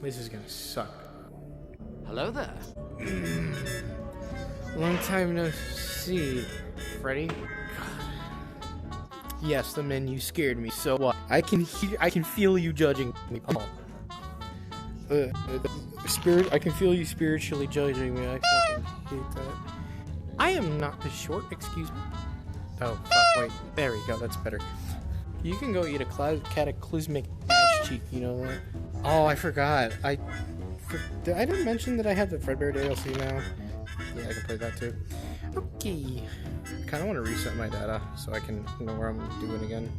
This is gonna suck. Hello there. Long time no see, Freddy. Yes, the menu scared me. So what? I can feel you judging me. I can feel you spiritually judging me. I fucking hate that. I am not the short. Excuse me. Oh fuck! Wait. There we go. That's better. You can go eat a cataclysmic ass cheek. You know that? Oh, I forgot. I didn't mention that I have the Fredbear DLC now. Yeah, I can play that too. Okay. I kind of want to reset my data so I can know where I'm doing again.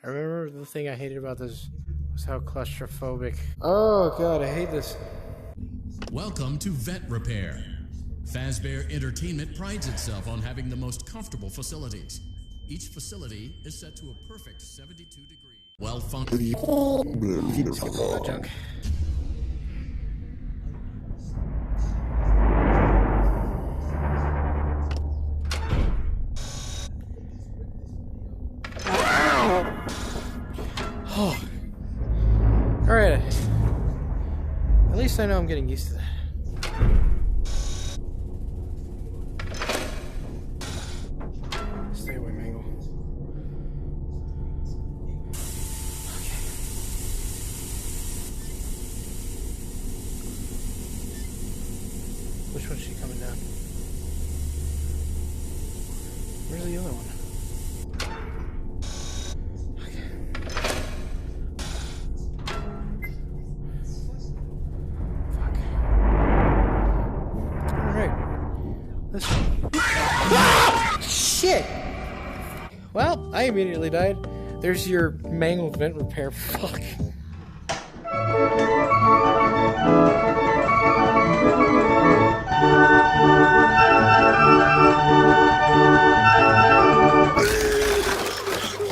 I remember the thing I hated about this was how claustrophobic. Oh god, I hate this. Welcome to Vet Repair. Fazbear Entertainment prides itself on having the most comfortable facilities. Each facility is set to a perfect 72 degrees. Well-functioning. Skip all that junk. Oh. Alright. At least I know I'm getting used to that. Stay away, Mangle. Okay. Which one's she coming down? Where's the other one? Shit! Well, I immediately died. There's your mangled vent repair. Fuck.